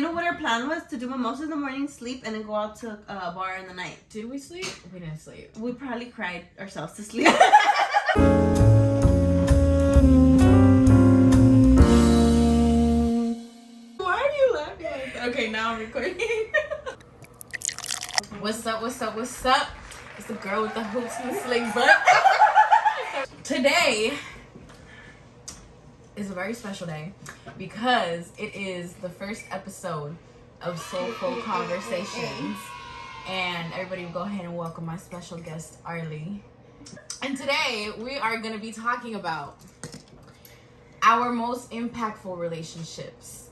know what our plan was? To do mimosas in the morning, sleep, and then go out to a bar in the night. Did we sleep? We didn't sleep. We probably cried ourselves to sleep. Why are you laughing like that? Okay, now I'm recording. What's up? It's the girl with the hoops and the sling butt. Today is a very special day because it is the first episode of Solful Conversations. And everybody go ahead and welcome my special guest, Arly. And today we are going to be talking about our most impactful relationships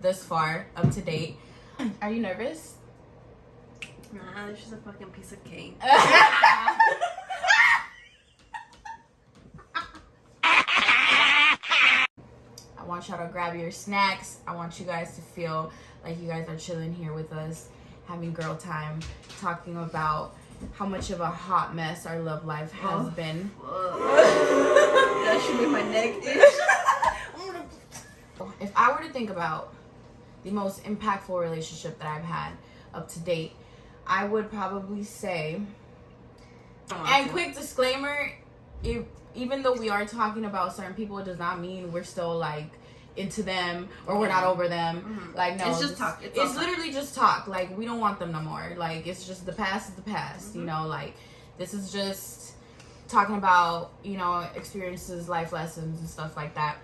thus far, up to date. Are you nervous? Nah, this is a fucking piece of cake. I want y'all to grab your snacks. I want you guys to feel like you guys are chilling here with us, having girl time, talking about how much of a hot mess our love life has been. That should make my neck itch. If I were to think about the most impactful relationship that I've had up to date, I would probably say, and quick disclaimer, even though we are talking about certain people, it does not mean we're still like into them or we're not over them. Mm-hmm. Like, no, it's just talk. It's literally just talk. Like, we don't want them no more. Like, it's just the past is the past. Mm-hmm. You know, like, this is just talking about, you know, experiences, life lessons and stuff like that.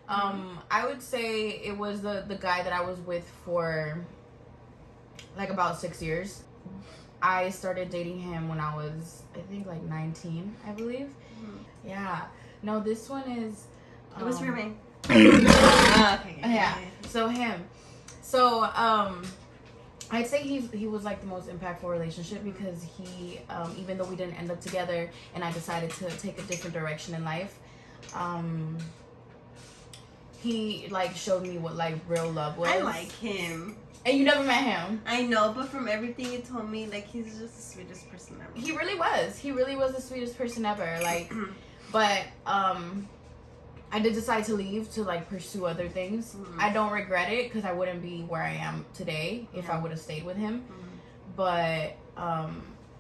I would say it was the guy that I was with for like about 6 years. I started dating him when I was, I think, like 19, I believe. Mm-hmm. Yeah. No, this one is... it was roommate. Okay. Yeah. So him. So, I'd say he was like the most impactful relationship because he, even though we didn't end up together and I decided to take a different direction in life, he like showed me what like real love was. I like him. And you never met him. I know, but from everything you told me, like, he's just the sweetest person ever. He really was. He really was the sweetest person ever. Like, but I did decide to leave to like pursue other things. Mm-hmm. I don't regret it because I wouldn't be where I am today if I would have stayed with him. Mm-hmm. But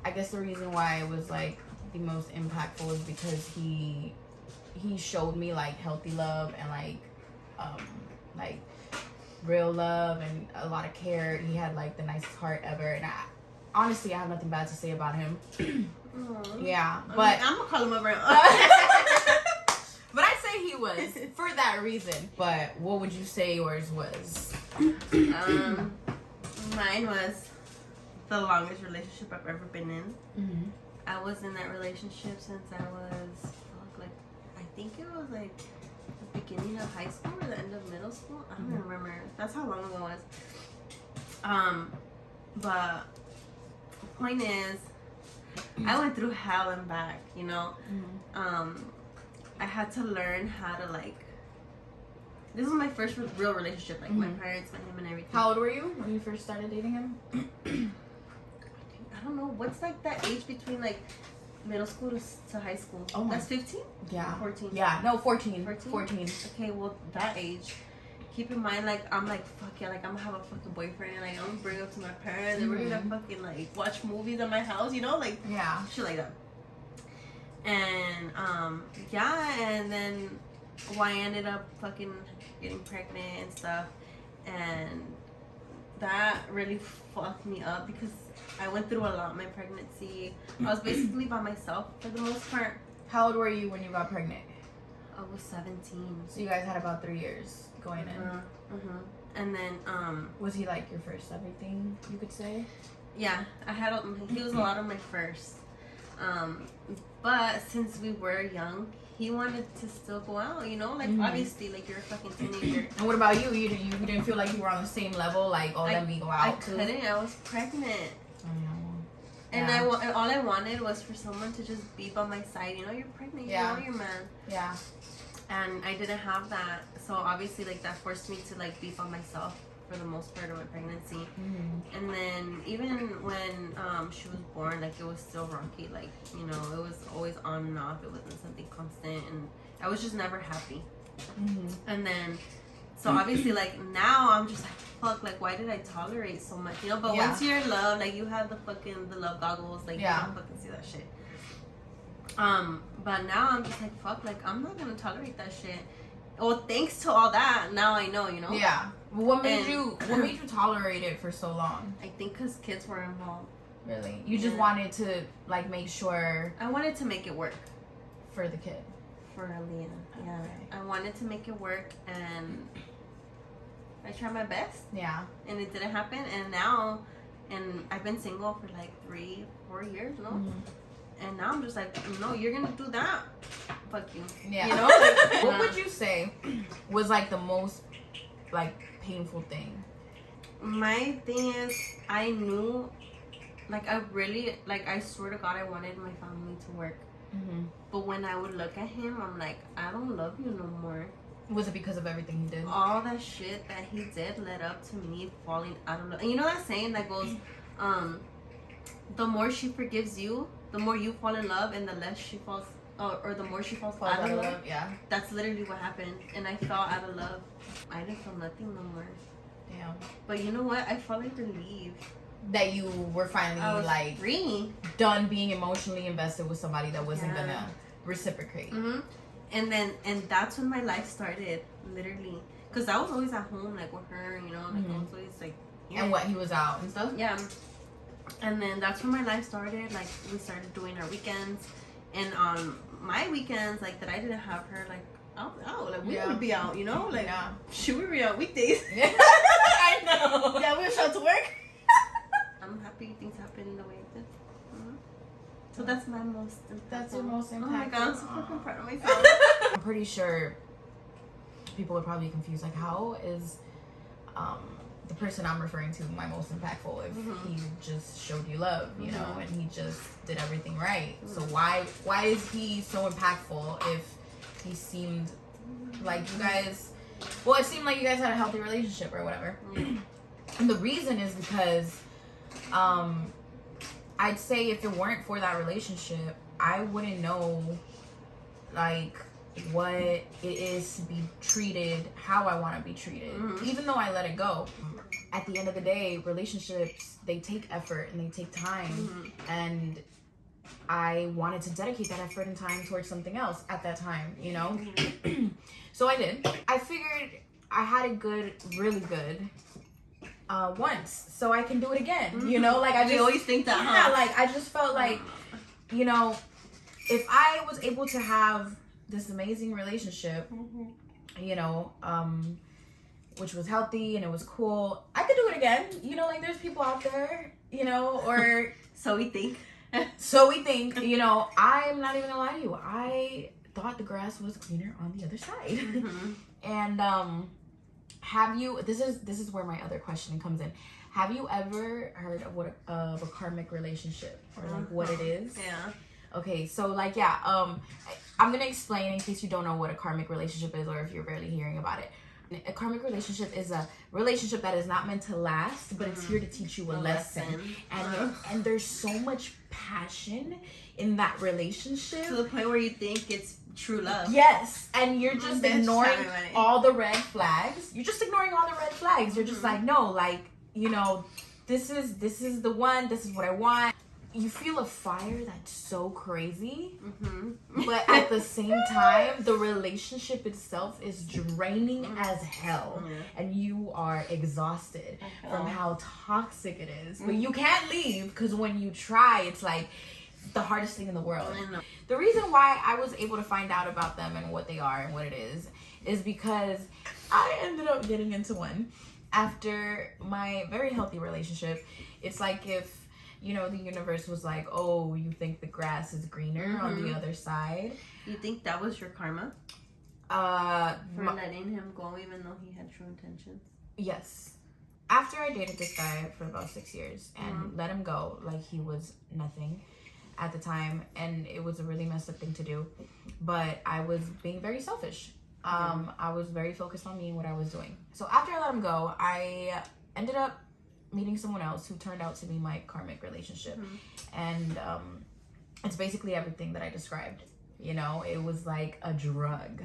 I guess the reason why it was like the most impactful is because he showed me like healthy love and like real love and a lot of care. He had like the nicest heart ever, and honestly I have nothing bad to say about him. Yeah, but I'm gonna call him over. But I'd say he was for that reason. But what would you say yours was? Mine was the longest relationship I've ever been in. Mm-hmm. I was in that relationship since I was like, I think it was like the beginning of high school or the end of middle school. I don't remember. That's how long ago it was. But the point is, I went through hell and back, you know. Mm-hmm. I had to learn how to like. This was my first real relationship, like my parents, met him, and everything. How old were you when you first started dating him? I don't know. What's like that age between like middle school to high school? Oh, that's 15? Yeah. 14? Yeah, no, 14. 14. Okay, well, that age. Keep in mind, like, I'm like, fuck yeah, like, I'm gonna have a fucking boyfriend. Like, I'm gonna bring up to my parents. And we're gonna fucking, like, watch movies at my house, you know? Like, yeah. Shit like that. And, yeah, and then, well, I ended up fucking getting pregnant and stuff. And that really fucked me up because I went through a lot in my pregnancy. I was basically by myself for the most part. How old were you when you got pregnant? I was 17. So you guys had about 3 years going in. Mm-hmm. And then, was he like your first everything, you could say? Yeah, he was a lot of my first. But since we were young, he wanted to still go out, you know? Like, obviously, like, you're a fucking teenager. And what about you? You didn't feel like you were on the same level? Like, let me go out? I couldn't. I was pregnant. And yeah. all I wanted was for someone to just be by my side. You know, you're pregnant. You know your man. Yeah. And I didn't have that. So, obviously, like, that forced me to, like, be by myself for the most part of my pregnancy. Mm-hmm. And then even when she was born, like, it was still rocky. Like, you know, it was always on and off. It wasn't something constant, and I was just never happy. Mm-hmm. And then so obviously, like, now I'm just like, fuck, like, why did I tolerate so much, you know? But Yeah. once you're in love, like, you have the love goggles, like, Yeah. you don't fucking see that shit. But now I'm just like, fuck, like, I'm not gonna tolerate that shit. Well, thanks to all that, now I know, you know? Yeah. What made you tolerate it for so long? I think because kids were involved. Really? You just wanted to, like, make sure... I wanted to make it work. For the kid? For Aaliyah, yeah. Okay. I wanted to make it work, and I tried my best. Yeah. And it didn't happen, and now... And I've been single for, like, 3-4 years, no? Mm-hmm. And now I'm just like, no, you're gonna do that. Fuck you. Yeah. You know? Like, what would you say was, like, the most, like, painful thing? My thing is, I knew, like, I really, like, I swear to God, I wanted my family to work. Mm-hmm. But when I would look at him, I'm like, I don't love you no more. Was it because of everything he did? All that shit that he did led up to me falling out of love. And you know that saying that goes, the more she forgives you, the more you fall in love, and the less she falls, or the more she falls out of love. Yeah. That's literally what happened. And I fell out of love. I didn't feel nothing no more. Damn. But you know what? I felt like relieved. That you were finally, like, free. Done being emotionally invested with somebody that wasn't gonna reciprocate. Mm-hmm. And that's when my life started, literally. Because I was always at home, like, with her, you know, like, I was always, like... Yeah. And what, he was out and stuff? Yeah. And then that's when my life started. Like, we started doing our weekends. And my weekends, like, that I didn't have her, like, out. Like, we would be out, you know? Like, should we be out weekdays? I know. Yeah, we would show up to work. I'm happy things happened the way it did. So that's my most impactful. That's your most impactful. Oh my God, I'm so fucking proud of myself. I'm pretty sure people would probably be confused. Like, how is the person I'm referring to my most impactful if he just showed you love, you know, and he just did everything right? So why is he so impactful if he seemed like you guys... Well, it seemed like you guys had a healthy relationship or whatever. And the reason is because... I'd say if it weren't for that relationship, I wouldn't know, like, what it is to be treated how I want to be treated, even though I let it go. At the end of the day, relationships, they take effort and they take time, and I wanted to dedicate that effort and time towards something else at that time, you know? So I did. I figured I had it good, really good, once, so I can do it again, you know? Like, I just always think that, yeah, like, I just felt like, you know, if I was able to have this amazing relationship, you know, which was healthy and it was cool, I could do it again, you know? Like, there's people out there, you know, or so we think. So we think, you know. I'm not even gonna lie to you, I thought the grass was greener on the other side. And have you, this is where my other question comes in. Have you ever heard of a karmic relationship, or like what it is? Yeah. Okay, so like, yeah, I'm gonna explain in case you don't know what a karmic relationship is, or if you're barely hearing about it. A karmic relationship is a relationship that is not meant to last, but it's here to teach you a lesson. And there's so much passion in that relationship, to the point where you think it's true love. Yes, and you're just ignoring all the red flags. You're just ignoring all the red flags. You're just like, no, like, you know, this is the one. This is what I want. You feel a fire that's so crazy, but at the same time, the relationship itself is draining as hell, and you are exhausted from how toxic it is. But you can't leave, because when you try, it's like the hardest thing in the world. The reason why I was able to find out about them and what they are and what it is because I ended up getting into one after my very healthy relationship. It's like if, you know, the universe was like, oh, you think the grass is greener on the other side. You think that was your karma? For letting him go even though he had true intentions? Yes. After I dated this guy for about 6 years and let him go, like, he was nothing at the time, and it was a really messed up thing to do, but I was being very selfish. I was very focused on me and what I was doing. So after I let him go, I ended up meeting someone else who turned out to be my karmic relationship. And it's basically everything that I described. You know, it was like a drug.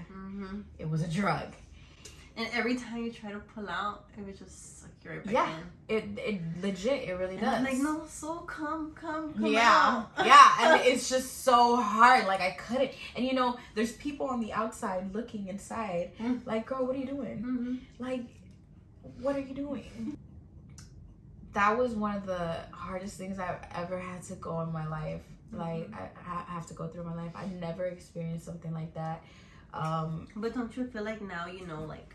It was a drug. And every time you try to pull out, it would just suck you right back in. It legit, it really and does. I'm like, no, so come yeah, out. yeah, and it's just so hard. Like, I couldn't. And you know, there's people on the outside looking inside. Like, girl, what are you doing? Like, what are you doing? That was one of the hardest things I've ever had to go in my life. Like, I have to go through my life. I never experienced something like that. But don't you feel like now you know, like,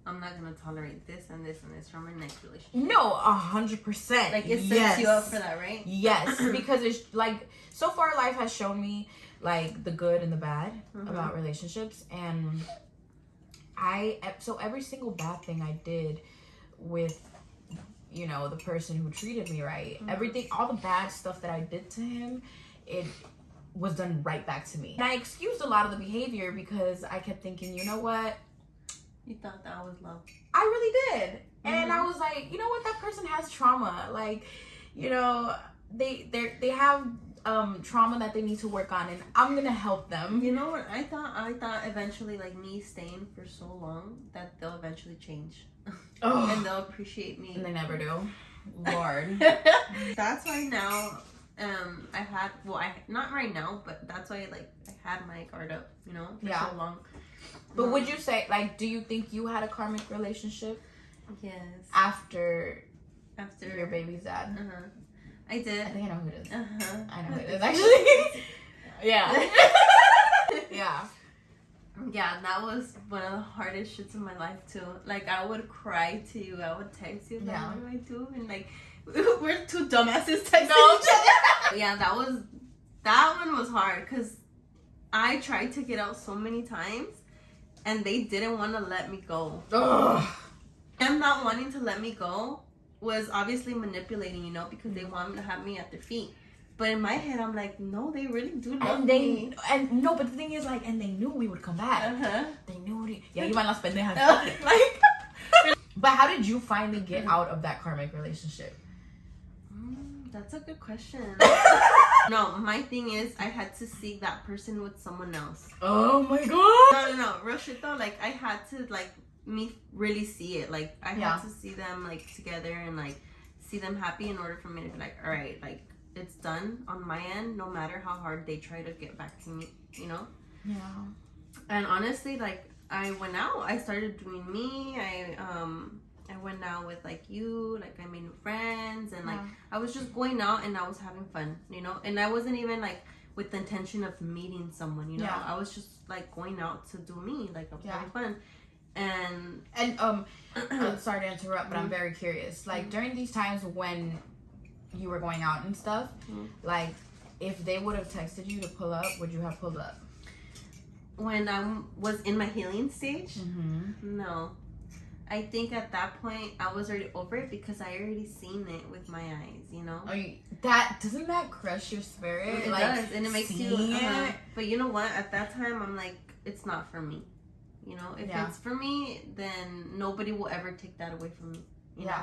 I'm not gonna tolerate this and this and this from my next relationship? No, 100%. Like, it sets you up for that, right? Yes, because it's like, so far life has shown me like the good and the bad about relationships, and so every single bad thing I did with, you know, the person who treated me right, everything, all the bad stuff that I did to him, it was done right back to me. And I excused a lot of the behavior because I kept thinking, you know what? You thought that was love. I really did. And I was like, you know what? That person has trauma. Like, you know, they have trauma that they need to work on, and I'm gonna help them. You know what? I thought eventually, like, me staying for so long, that they'll eventually change. And they'll appreciate me. And they never do. Lord. That's why now, I had, well, not right now, but that's why, like, I had my guard up, you know, for so long. But would you say, like, do you think you had a karmic relationship? Yes. After your baby's dad? I did. I think I know who it is. I know who it is, actually. Yeah. Yeah, that was one of the hardest shits in my life, too. Like, I would cry to you. I would text you, like, what do I do? And, like, we're two dumbasses texting each other. Yeah, that one was hard, because I tried to get out so many times, and they didn't want to let me go. Them not wanting to let me go was obviously manipulating, you know, because they want to have me at their feet. But in my head, I'm like, no, they really do love me. And no, but the thing is, like, and they knew we would come back. They knew it. Yeah, you might not spend their like. But how did you finally get out of that karmic relationship? That's a good question. No, my thing is, I had to see that person with someone else. Oh my god. No, real shit though. Like, I had to, like, me really see it. Like, I had to see them, like, together and, like, see them happy in order for me to be like, all right, like, it's done on my end, no matter how hard they try to get back to me, you know? Yeah. And honestly, like, I went out. I started doing me. I went out with, like, you. Like, I made new friends. And, like, I was just going out and I was having fun, you know? And I wasn't even, like, with the intention of meeting someone, you know? I was just, like, going out to do me. Like, I was having fun. And sorry to interrupt, but I'm very curious. Like, during these times when you were going out and stuff, like, if they would have texted you to pull up, would you have pulled up? When I was in my healing stage, no. I think at that point I was already over it because I already seen it with my eyes, you know. Doesn't that crush your spirit? It does, and it makes you. It? But you know what? At that time, I'm like, it's not for me. You know, if it's for me, then nobody will ever take that away from me. You know?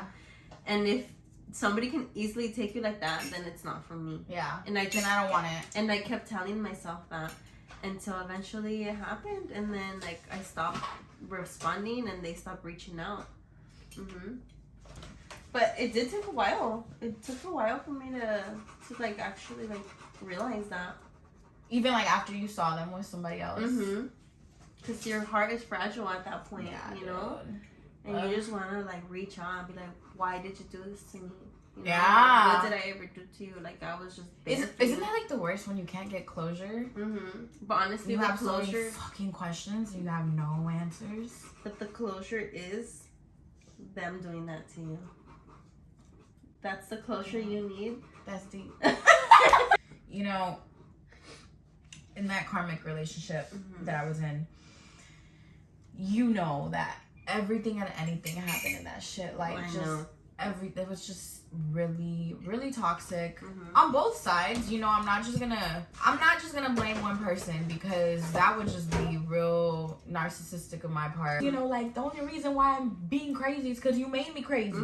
And if somebody can easily take you like that, then it's not for me. Yeah. And I don't want it. And I kept telling myself that until eventually it happened, and then, like, I stopped responding and they stopped reaching out. But it did take a while. It took a while for me to like, actually, like, realize that. Even, like, after you saw them with somebody else. Because your heart is fragile at that point, you know? And you just want to, like, reach out and be like, why did you do this to me? You know? Like, what did I ever do to you? Like, I was just... Isn't that, like, the worst when you can't get closure? But honestly, you have closure... so many fucking questions and you have no answers. But the closure is them doing that to you. That's the closure you need. That's deep. You know, in that karmic relationship that I was in, you know that everything and anything happened in that shit. Like, it was just really, really toxic on both sides. You know, I'm not just gonna blame one person, because that would just be real narcissistic of my part. You know, like, the only reason why I'm being crazy is because you made me crazy.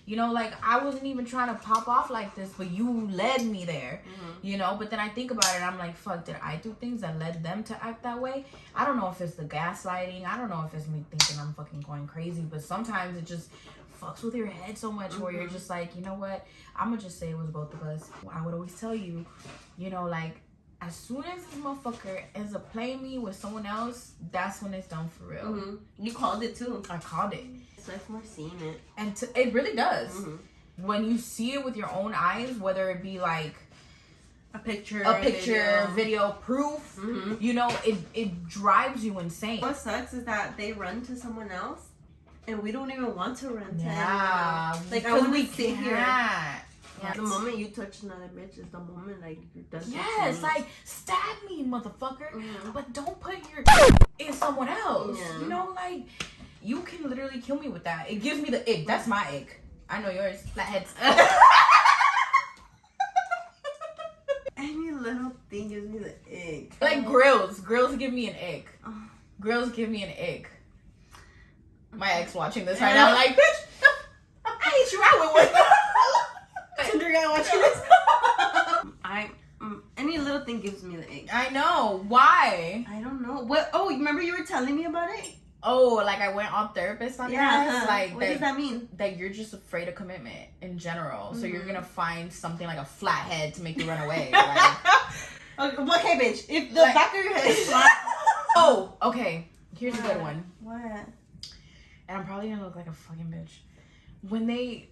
You know, like, I wasn't even trying to pop off like this, but you led me there, you know? But then I think about it, and I'm like, fuck, did I do things that led them to act that way? I don't know if it's the gaslighting. I don't know if it's me thinking I'm fucking going crazy, but sometimes it just fucks with your head so much where you're just like, you know what? I'm gonna just say it was both of us. I would always tell you, you know, like, as soon as this motherfucker ends up playing me with someone else, that's when it's done for real. You called it too. I called it. It's like more seeing it. And it really does. When you see it with your own eyes, whether it be like a picture, video proof, you know, it drives you insane. What sucks is that they run to someone else, and we don't even want to run to anyone. Like, I want to sit here. Yeah. The moment you touch another bitch is the moment, like, you're done. Yes, like, stab me, motherfucker. But don't put your in someone else. Yeah. You know, like, you can literally kill me with that. It gives me the ick. That's my ick. I know yours. Flatheads. Any little thing gives me the ick. Like grills. Grills give me an ick. Grills give me an ick. My ex watching this right now, like, bitch, I ain't you out with one. Tinder guy watching this. Any little thing gives me the ick. I know. Why? I don't know. What? Oh, remember you were telling me about it? Oh, like I went on therapist on that. Like, what does that mean? That you're just afraid of commitment in general. So you're gonna find something like a flathead to make you run away. Like, okay, bitch. If the back of your head is flat. Oh, okay. Here's a good one. What? And I'm probably gonna look like a fucking bitch. When they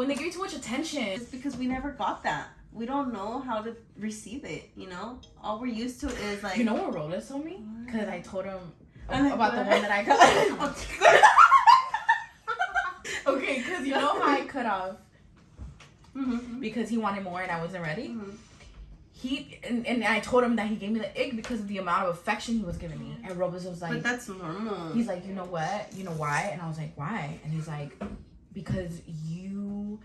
give you too much attention. It's because we never got that. We don't know how to receive it, you know? All we're used to is like... You know what Roland told me? Because I told him about the one that I cut. Okay, because you know how I cut off because he wanted more and I wasn't ready? And I told him that he gave me the ick because of the amount of affection he was giving me. And Robus was like... But that's normal. He's like, you know what? You know why? And I was like, why? And he's like, because you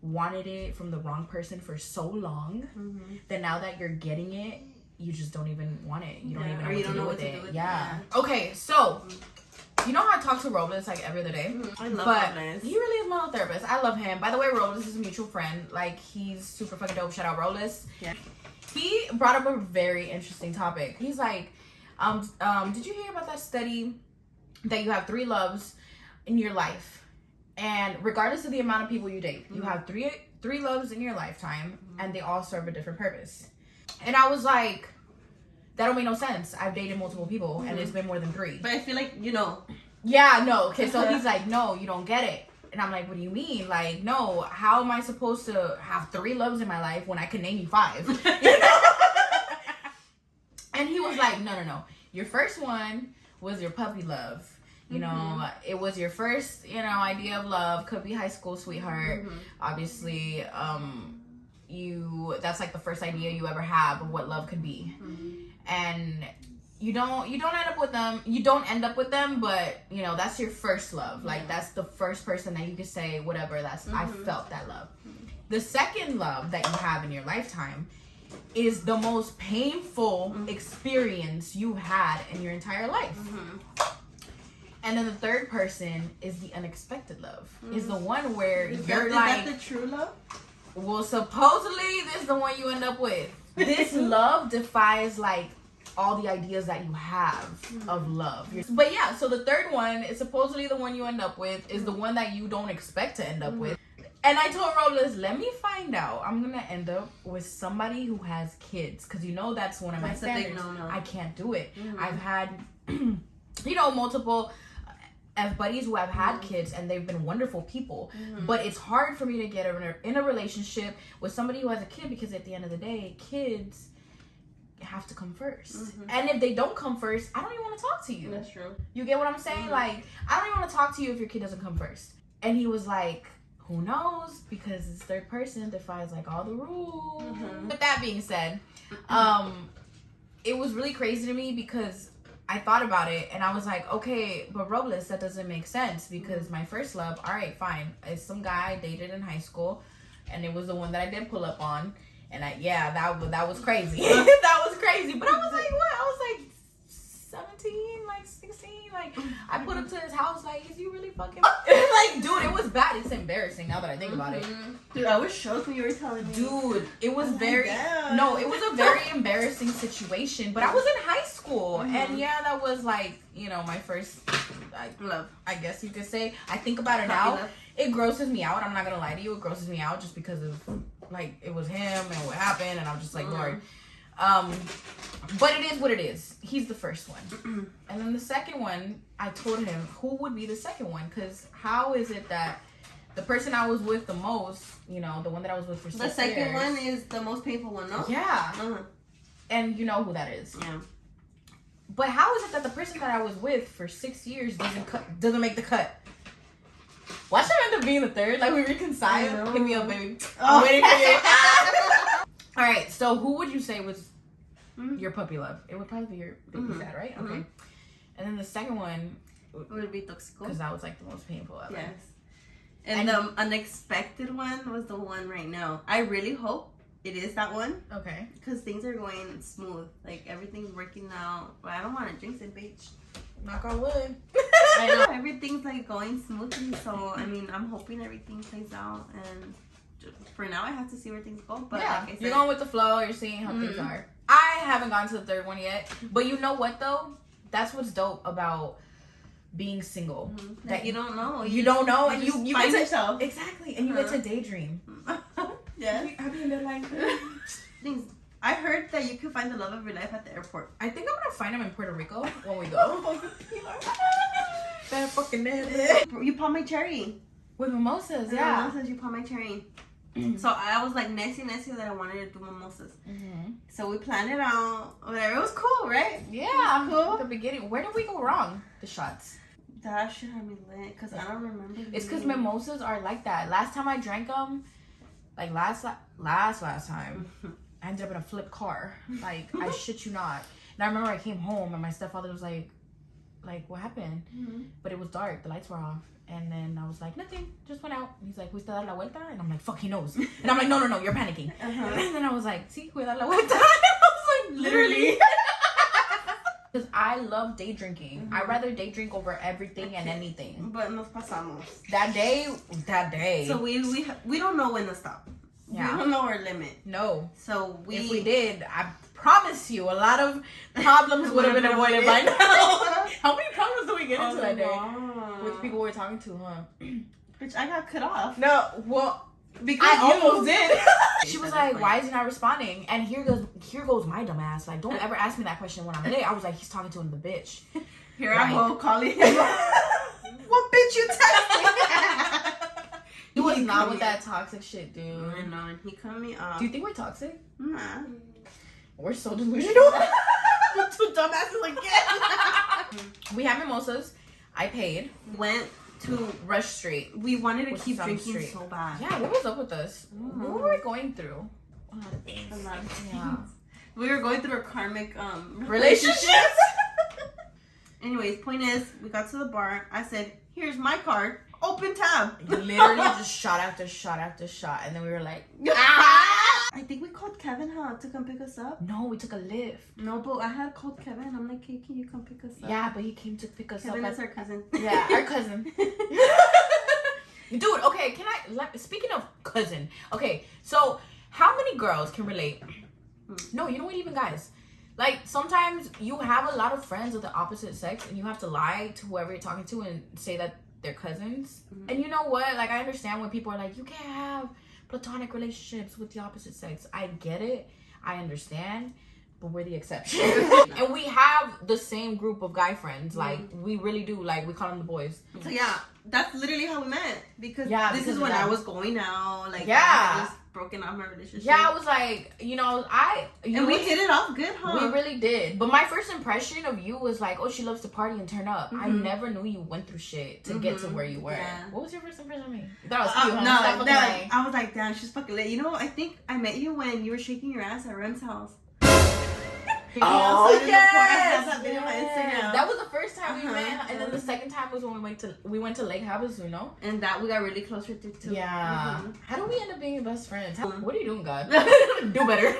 wanted it from the wrong person for so long that now that you're getting it, you just don't even want it. You don't even know what to do with it. Yeah. Okay, so you know how I talk to Robles like every other day? I love Robles. He really is my little therapist. I love him. By the way, Robles is a mutual friend. Like, he's super fucking dope. Shout out Robles. Yeah. He brought up a very interesting topic. He's like, did you hear about that study that you have 3 loves in your life? And regardless of the amount of people you date, you have three loves in your lifetime, and they all serve a different purpose. And I was like, that don't make no sense. I've dated multiple people, and it's been more than 3. But I feel like, you know. Yeah, no. Okay, so he's like, no, you don't get it. And I'm like, what do you mean? Like, no, how am I supposed to have 3 loves in my life when I can name you 5? You know? And he was like, no. Your first one was your puppy love. You know, it was your first, you know, idea of love. Could be high school sweetheart. Obviously, that's like the first idea you ever have of what love could be. And you don't end up with them. You don't end up with them, but you know, that's your first love. Like, that's the first person that you could say, whatever, that's I felt that love. The second love that you have in your lifetime is the most painful experience you had in your entire life. And then the third person is the unexpected love. Is the one where you're like... Is that the true love? Well, supposedly, this is the one you end up with. This love defies, like, all the ideas that you have of love. But yeah, so the third one is supposedly the one you end up with, is the one that you don't expect to end up with. And I told Robles, let me find out. I'm going to end up with somebody who has kids. Because you know that's one of my standards. I can't do it. I've had, you know, multiple... buddies who have had kids and they've been wonderful people, but it's hard for me to get in a relationship with somebody who has a kid, because at the end of the day, kids have to come first. And if they don't come first, I don't even want to talk to you. That's true. You get what I'm saying? Like, I don't even want to talk to you if your kid doesn't come first. And he was like, who knows, because this third person defies like all the rules. With that being said, it was really crazy to me because I thought about it and I was like, okay, but Robles, that doesn't make sense, because my first love, all right, fine, it's some guy I dated in high school, and it was the one that I did pull up on, and that was crazy. That was crazy. But I was like, what? I was like 17, like 16. Like, I put him to his house. Like, is you really fucking? Like, dude, it was bad. It's embarrassing now that I think about it. Dude, I was shocked when you were telling me. Dude, it was it was a very embarrassing situation. But I was in high school, and yeah, that was like, you know, my first love, I guess you could say. I think about it now. It grosses me out. I'm not gonna lie to you. It grosses me out just because of like it was him and what happened, and I'm just like, Lord. But it is what it is. He's the first one. And then the second one, I told him who would be the second one, because how is it that the person I was with the most, you know, the one that I was with for 6 years. The second one is the most painful one, no? Yeah. And you know who that is. Yeah. But how is it that the person that I was with for 6 years doesn't make the cut? Watch him end up being the third. Like, we reconcile. Hit me up, baby. I'm waiting for you. All right. So who would you say was your puppy love? It would probably be your baby dad, right? Okay. And then the second one would be Toxico. Because that was like the most painful ever. Yes. And the unexpected one was the one right now. I really hope it is that one. Okay. Because things are going smooth. Like, everything's working out. But I don't want to jinx it, bitch. Knock on wood. I know. Everything's like going smoothly. So, I mean, I'm hoping everything plays out. And for now, I have to see where things go. But yeah, like I said, you're going with the flow. You're seeing how things are. I haven't gone to the third one yet. But you know what, though? That's what's dope about being single. That you don't know. You don't know. And you find get to, yourself. Exactly. And you get to daydream. Yeah. Have you been like things? I heard that you can find the love of your life at the airport. I think I'm gonna find him in Puerto Rico when we go. That fucking nigga. You palm my cherry. With mimosas, yeah. Mimosas, you palm my cherry. So I was like nesty that I wanted to do mimosas. So we planned it out. Whatever. It was cool, right? Yeah. Cool. At the beginning. Where did we go wrong? The shots. That shit had me lit because I don't remember. It's because mimosas are like that. Last time I drank them, like last time, I ended up in a flipped car. Like, I shit you not. And I remember I came home and my stepfather was like, what happened? But it was dark. The lights were off. And then I was like, nothing. Just went out. And he's like, ¿Fuiste a dar la vuelta? And I'm like, fuck, he knows. And I'm like, no, you're panicking. And then I was like, sí, fui a dar la vuelta. And I was like, literally. Because I love day drinking. I'd rather day drink over everything and anything. But nos pasamos. That day. So we don't know when to stop. Yeah. We don't know our limit. No. So if we did, I promise you, a lot of problems would have been avoided by now. How many problems did we get into that day? With people we're talking to, huh? Bitch, I got cut off. No, well, because I almost did. She was like, why is he not responding? And here goes my dumb ass. Like, don't ever ask me that question when I'm late. I was like, he's talking to the bitch. Here I go calling him. What bitch you texting? He was not with that toxic shit, dude. I know, and he cut me off. Do you think we're toxic? Nah. We're so delusional. We're two dumbasses again. We had mimosas. I paid. Went to Rush Street. We wanted to keep drinking so bad. Yeah, what was up with us? What were we going through? A lot of things. Yeah. We were going through a karmic relationships. Anyways, point is, we got to the bar. I said, here's my card. Open tab. Literally just shot after shot after shot. And then we were like, ah! I think we called Kevin, to come pick us up. No, we took a lift. No, but I had called Kevin. I'm like, hey, can you come pick us up? Yeah, but he came to pick us up. Kevin is our cousin. Yeah, our cousin. Dude, okay, speaking of cousin. Okay, so how many girls can relate? No, you know what, even guys. Like, sometimes you have a lot of friends of the opposite sex and you have to lie to whoever you're talking to and say that they're cousins. And you know what? Like, I understand when people are like, you can't have platonic relationships with the opposite sex. I get it. I understand. But we're the exception. And we have the same group of guy friends. Like, we really do. Like, we call them the boys. So, yeah, that's literally how we met. Because this is when I was going out. Like, I was broken off my relationship. Yeah, I was like, you know, and we hit it off good, huh? We really did. But my first impression of you was like, oh, she loves to party and turn up. I never knew you went through shit to get to where you were. Yeah. What was your first impression of me? That was cute, huh? I was like, damn, she's fucking lit. You know, I think I met you when you were shaking your ass at Rem's house. Oh, yes! That was the first time we met, and then the second time was when we went to Lake Havasu, and that we got really close with it too. Yeah. How do we end up being best friends? What are you doing, God? Do better.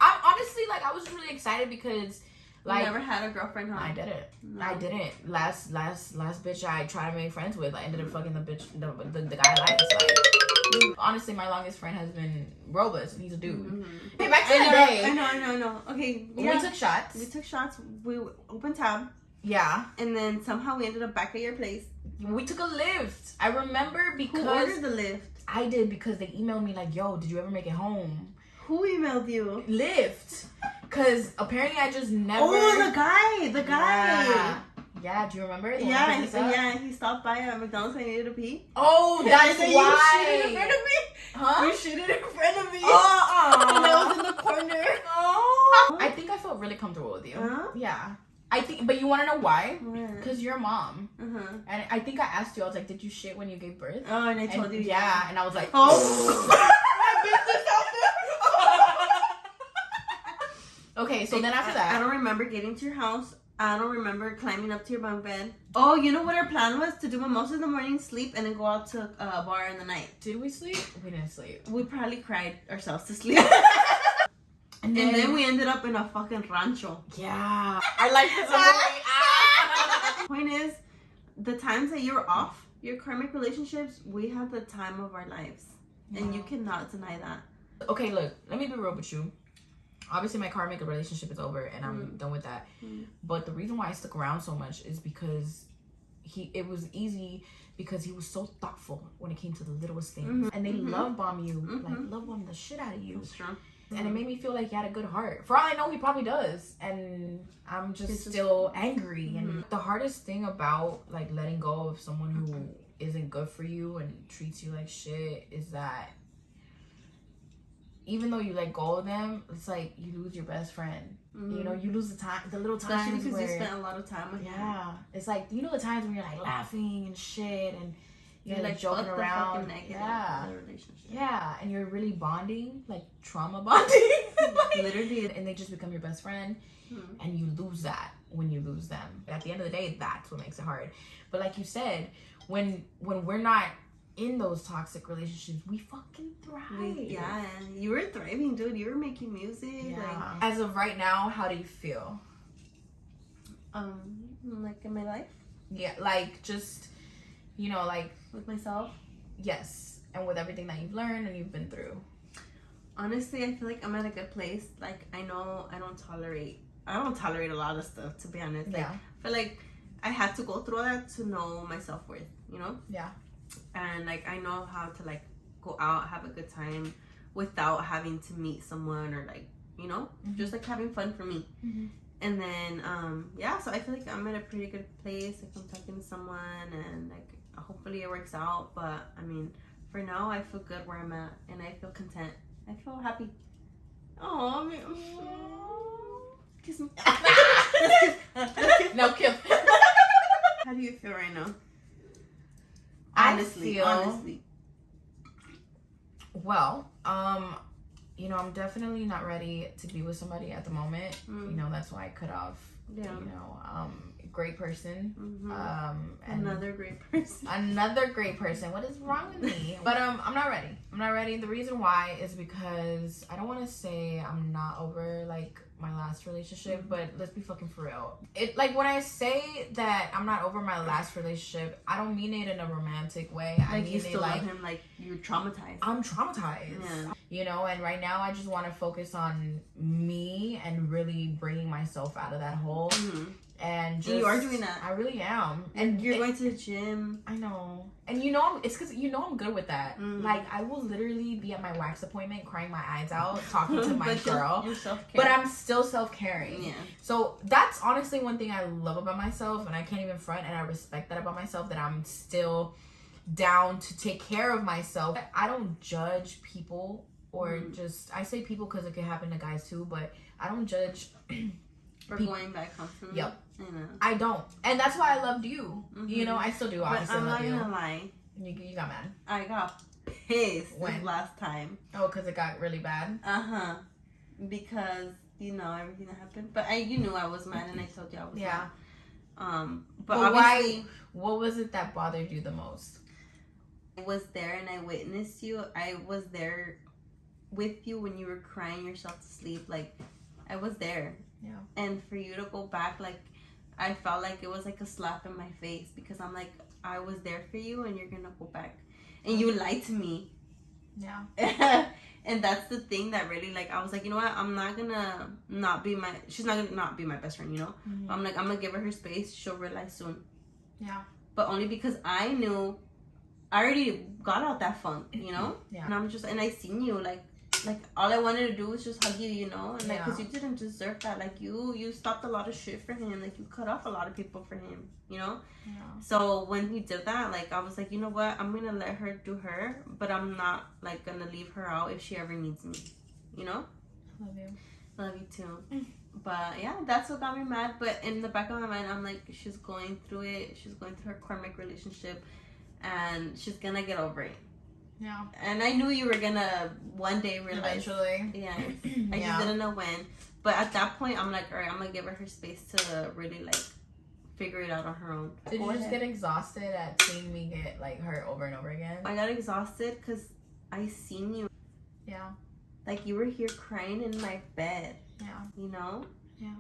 I'm honestly, like, I was really excited because Like, you never had a girlfriend, huh? I didn't. No. I didn't. Last bitch I tried to make friends with, I ended up fucking the bitch, the guy I like. It's like, honestly, my longest friend has been Robus, and he's a dude. Mm-hmm. Hey, back to the day. I know. Okay, yeah. We took shots. We opened tab. Yeah. And then somehow we ended up back at your place. We took a lift. I remember because... Who ordered the lift? I did, because they emailed me like, yo, did you ever make it home? Who emailed you? Lyft. Because apparently I just never... Oh, the guy. Yeah, do you remember? Yeah, he stopped by at McDonald's when I needed to pee. Oh, that's why. You shit in front of me? Huh? You shit in front of me. Oh, And I was in the corner. Oh. I think I felt really comfortable with you. Yeah. I think, but you want to know why? Because you're a mom. And I think I asked you, I was like, did you shit when you gave birth? Oh, and I told you. Yeah, and I was like, oh. Okay, so then after that, I don't remember getting to your house. I don't remember climbing up to your bunk bed. Oh, you know what our plan was? To do mimosas in the morning, sleep, and then go out to a bar in the night. Did we sleep? We didn't sleep. We probably cried ourselves to sleep. And then we ended up in a fucking rancho. Yeah. Our life is a movie. Point is, the times that you're off your karmic relationships, we had the time of our lives. And you cannot deny that. Okay, look, let me be real with you. Obviously, my karmic relationship is over, and I'm done with that. But the reason why I stuck around so much is because it was easy, because he was so thoughtful when it came to the littlest things. And they love bomb you, like love bomb the shit out of you. That's true. And it made me feel like he had a good heart. For all I know, he probably does. And I'm just still angry. And the hardest thing about like letting go of someone who isn't good for you and treats you like shit is that even though you let go of them, it's like you lose your best friend. You know, you lose the little times because where you spent a lot of time with him. It's like, you know, the times when you're like laughing and shit, and you're like joking fuck around. The relationship. Yeah, and you're really bonding, like trauma bonding. Like, literally, and they just become your best friend, and you lose that when you lose them. At the end of the day, that's what makes it hard. But like you said, when we're not in those toxic relationships, we fucking thrive. Yeah, you were thriving, dude. You were making music. Yeah. As of right now, how do you feel? Like in my life? Yeah, like just, you know, like with myself? Yes, and with everything that you've learned and you've been through. Honestly, I feel like I'm at a good place. Like, I know I don't tolerate a lot of stuff, to be honest. Like, I feel like I had to go through that to know my self-worth, you know? Yeah. And like, I know how to like go out, have a good time without having to meet someone, or like, you know, just like having fun for me. And then so I feel like I'm at a pretty good place. Like, I'm talking to someone, and like hopefully it works out. But I mean, for now I feel good where I'm at, and I feel content. I feel happy. Oh, kiss me. No, kiss. How do you feel right now? Honestly. Well, you know, I'm definitely not ready to be with somebody at the moment. You know, that's why I cut off. You know, great person. And another great person. What is wrong with me? But I'm not ready. The reason why is because I don't want to say I'm not over like my last relationship, but let's be fucking for real. It, like, when I say that I'm not over my last relationship, I don't mean it in a romantic way. Like, I mean you still it like love him, like you're traumatized. I'm traumatized. Yeah. You know, and right now I just want to focus on me and really bringing myself out of that hole. And just, you are doing that. I really am. And you're going to the gym. I know. And you know, it's because you know I'm good with that. Like, I will literally be at my wax appointment crying my eyes out, talking to my girl. You're self-caring. But I'm still self-caring. Yeah. So that's honestly one thing I love about myself, and I can't even front, and I respect that about myself, that I'm still down to take care of myself. I don't judge people, or just, I say people because it could happen to guys too, but I don't judge for going back constantly. Yep. I don't. And that's why I loved you. You know, I still do, obviously. But I'm love not gonna lie. You got mad. I got pissed when? Last time. Oh, because it got really bad? Because, you know, everything that happened. But you knew I was mad, and I told you I was mad. But obviously, why? What was it that bothered you the most? I was there and I witnessed you. I was there with you when you were crying yourself to sleep. Like, I was there. Yeah. And for you to go back, like, I felt like it was like a slap in my face because I'm like, I was there for you and you're gonna go back. And you lied to me. Yeah. And that's the thing that really, like, I was like, you know what? I'm not gonna not be she's not gonna not be my best friend, you know? Mm-hmm. I'm like, I'm gonna give her space. She'll realize soon. Yeah. But only because I knew, I already got out that funk, you know? Yeah. And I seen you, like all I wanted to do was just hug you, you know? And like, because you didn't deserve that. Like, you stopped a lot of shit for him. Like, you cut off a lot of people for him, you know? Yeah. So when he did that, like, I was like, you know what? I'm gonna let her do her, but I'm not, like, gonna leave her out if she ever needs me, you know? I love you. I love you too. But yeah, that's what got me mad. But in the back of my mind, I'm like, she's going through it. She's going through her karmic relationship, and she's gonna get over it. Yeah. And I knew you were gonna one day realize. Eventually. Yeah. I just didn't know when. But at that point, I'm like, all right, I'm gonna give her space to really, like, figure it out on her own. Did you just get exhausted at seeing me get, like, hurt over and over again? I got exhausted because I seen you. Yeah. Like, you were here crying in my bed. Yeah. You know? Yeah.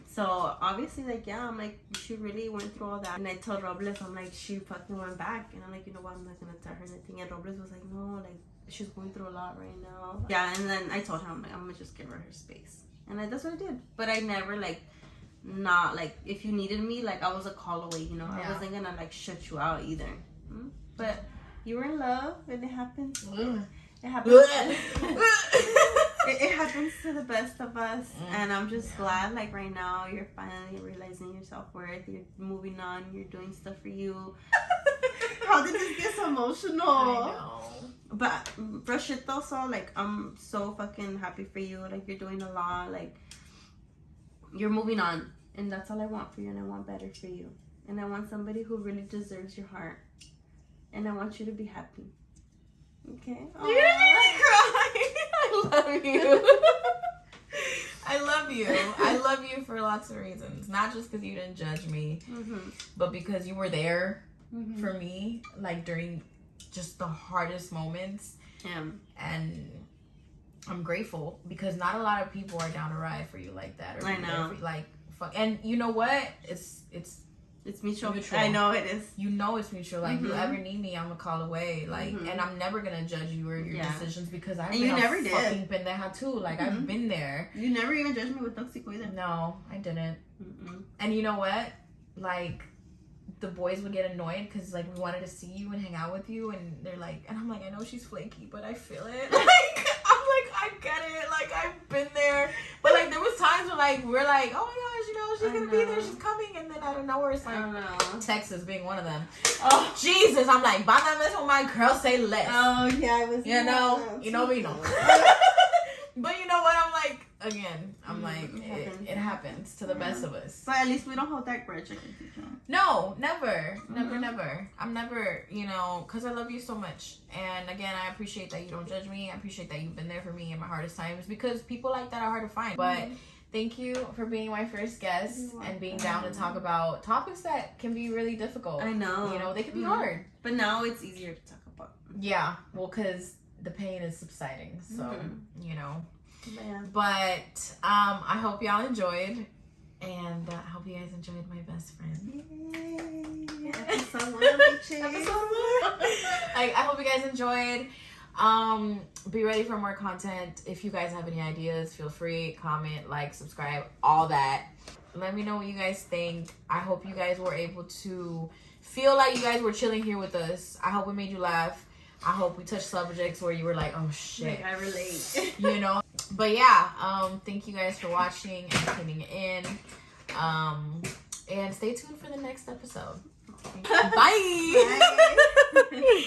So, obviously, like, yeah, I'm like, she really went through all that. And I told Robles, I'm like, she fucking went back. And I'm like, you know what, I'm not gonna tell her anything. And Robles was like, no, like, she's going through a lot right now. Yeah, and then I told her, I'm like, I'm gonna just give her space. And that's what I did. But I never, like, not, like, if you needed me, like, I was a call away, you know? Yeah. I wasn't gonna, like, shut you out either. But you were in love, and it happens. It happens. It happens to the best of us, and I'm just glad, like, right now you're finally realizing your self-worth, you're moving on, you're doing stuff for you. How did this get so emotional? I know. But shit though, so, like, I'm so fucking happy for you. Like, you're doing a lot, like, you're moving on, and that's all I want for you, and I want better for you, and I want somebody who really deserves your heart, and I want you to be happy. Okay. You're gonna make me cry. I love you. I love you. I love you for lots of reasons. Not just because you didn't judge me, but because you were there for me, like, during just the hardest moments. Yeah. And I'm grateful because not a lot of people are down to ride for you like that. Or I know. Like, fuck. And you know what? It's mutual. mutual. I know it is. You know it's mutual. Like, you ever need me, I'm a call away. Like, and I'm never gonna judge you or your decisions because I've fucking been there too. Like, I've been there. You never even judged me with Toxico either. No, I didn't. And you know what? Like, the boys would get annoyed because, like, we wanted to see you and hang out with you, and they're like, and I'm like, I know she's flaky, but I feel it. Like, I'm like, I get it. Like, I've been there. But, like, there was times when, like, we're like, oh my gosh, you know, she's gonna be there, she's coming, and then out of nowhere, it's like, Texas being one of them. Oh, Jesus. I'm like, by not mess with my girl, say less. Oh, yeah, I was. You know me, no. But you know what? I'm like, again, I'm like, it happens to the best of us. But at least we don't hold that grudge. No, never. Never. I'm never, you know, because I love you so much. And again, I appreciate that you don't judge me. I appreciate that you've been there for me in my hardest times because people like that are hard to find. But thank you for being my first guest and being down to talk about topics that can be really difficult. I know. You know, they can be hard. But now it's easier to talk about. Yeah, well, because the pain is subsiding. So, you know. Yeah. But I hope y'all enjoyed. And I hope you guys enjoyed my best friend. Yay. Episode 1, bitches. I hope you guys enjoyed. Be ready for more content. If you guys have any ideas, feel free, comment, like, subscribe, all that. Let me know what you guys think. I hope you guys were able to feel like you guys were chilling here with us. I hope we made you laugh. I hope we touched subjects where you were like, oh shit. Like, I relate. You know? But yeah, thank you guys for watching and tuning in. And stay tuned for the next episode. Bye. Bye.